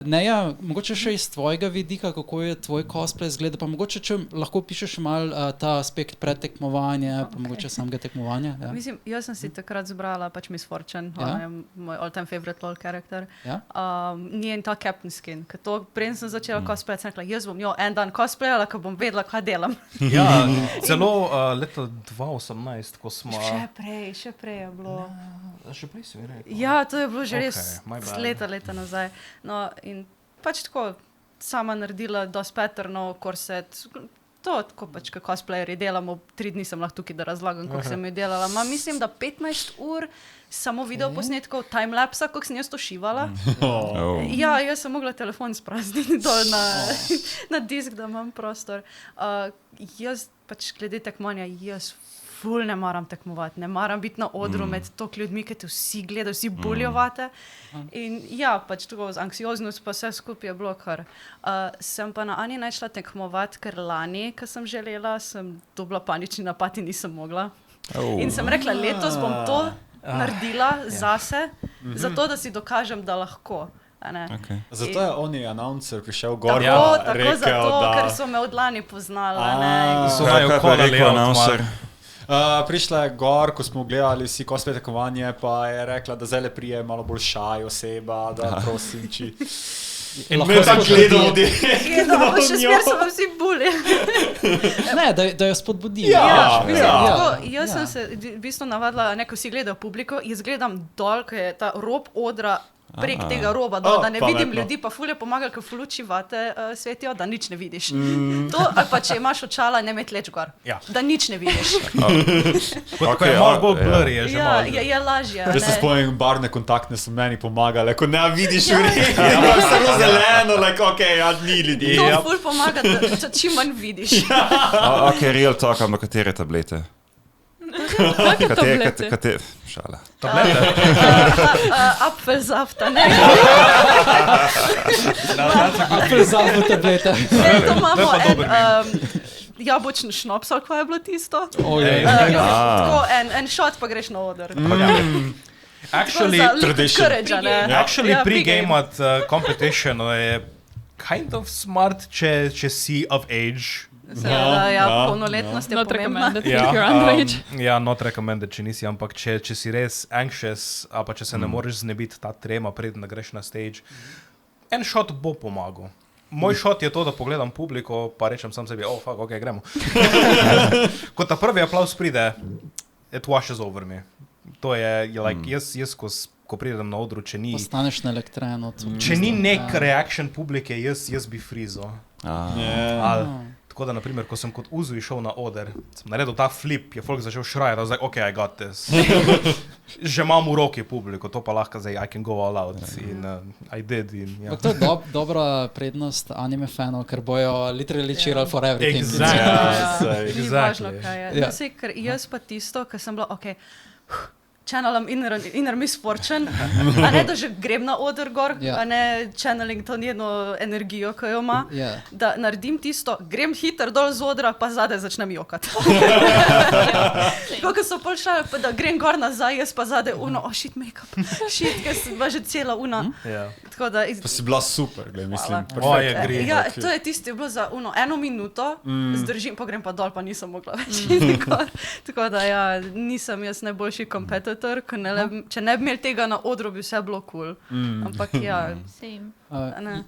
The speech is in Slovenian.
Ne, ja, mogoče še iz tvojega vidika, kako je tvoj cosplay izgleda, pa mogoče, če lahko pišeš malo ta aspekt predtekmovanja, pa mogoče samega tekmovanja. Ja. Mislim, jaz sem si takrat zbrala pač Miss Fortune, ona je moj all-time favorite LOL character. Ja? Njen ta captain skin, ker to, preden sem začela cosplay, sem rekla, jaz bom en dan cosplayala, ko bom vedela, kaj delam. Ja, celo leta 2018, ko smo... Še prej je bilo. Še prej si mi rekel. Ja, to je bilo že res my bad. leta nazaj. No, in pač tako sama naredila dosti patternov, korset, to tako pač, ko cosplayeri delamo, 3 dni sem lahko tukaj, da razlagam, koliko sem jo delala. Mislim, da 15 ur samo video posnetkov, timelapsa, koliko sem jaz to šivala. Ja, jaz sem mogla telefon sprazniti dol na disk, da imam prostor. Jaz pač glede tekmovanja, jaz ful ne maram tekmovati, ne maram biti na odru med toliko ljudmi, ki te vsi gledajo, vsi buljovate. In ja, pač tako z anksioznost pa vse skupaj je bilo kar. Sem pa na Ani našla tekmovati, ker lani, ko sem želela, sem dobila panični napad in nisem mogla. In sem rekla, letos bom to naredila zase, zato da si dokažem, da lahko. Okay. Zato je oni announcer prišel gor, tako zato, ker so me od lani poznala. Kaj pa rekel announcer? Prišla je gor, ko smo gledali vsi cosplay tekmovanje, pa je rekla, da zdaj le prije malo bolj šaj oseba, da prosim, či... In me pa gledal Še smer so vsi buli. Ne, da jo spodbudim. Jaz sem se v bistvu navadila, ko si gledal publiko, jaz gledam dol, ko je ta rob odra prek tega roba, da ne vidim ljudi, pa ful je pomagal, ker ful luči vate svetijo, da nič ne vidiš. To, ali pa če imaš očala, ne med leč gor, da nič ne vidiš. Ko je malo bolj blurry, je že malo. Je lažje. Jaz se spomnim, barne kontaktne so meni pomagale, ko ne vidiš v redu, samo zeleno, ni ljudi. To ful pomaga, da čim manj vidiš. Ok, real talk, ampak katere tablete? Kakve tablete? Šala. Apfelsaft, ne? Apfelsaft tablete. To imamo jabočni šnops, ali kaj je bilo tisto? Tako en shot, pa greš na oder. Actually pre-game competition je kind of smart, če si of age. Polnoletnost je pomembna. Not recommended, če nisi, ampak če si res anxious, ali pa če se ne moreš znebiti ta trema, preden greš na stage, en shot bo pomagal. Moj shot je to, da pogledam publiko, pa rečem sam sebi, ok, gremo. Ko ta prvi aplauz pride, it washes over me. To je, jaz ko pridem na odru, če ni... Postaneš na elektreno. Če ni nek reaction publike, jaz bi frizo. Tako da, naprimer, ko sem kot Uzi šel na oder, sem naredil ta flip, je folk začel šrajati, da zdaj, ok, I got this. Že imam v roki publiko, to pa lahko zdaj, I can go all out. In I did. To je dobra prednost anime fanov, ker bojo literally cheeral for everything. Ni važno, kaj je. Ker jaz pa tisto, ker sem bila, ok, channelam inner Miss Fortune, a ne da že grem na oder gor, a ne channeling to njeno energijo, ki jo ima, da naredim tisto, grem hiter dol z odra, pa zadaj začnem jokati. Tako, ko so pol šali, pa da grem gor nazaj, jaz pa zadaj shit make-up, ker sem bila že cela Tako da... Pa si bila super, mislim. Ja, to je tisto, je bilo za 1 minuto, zdržim, pa grem pa dol, pa nisem mogla več. Tako da ja, nisem jaz najboljši kompetitor, če ne bi imeli tega na odru, bi vse bilo cool. Ampak ja.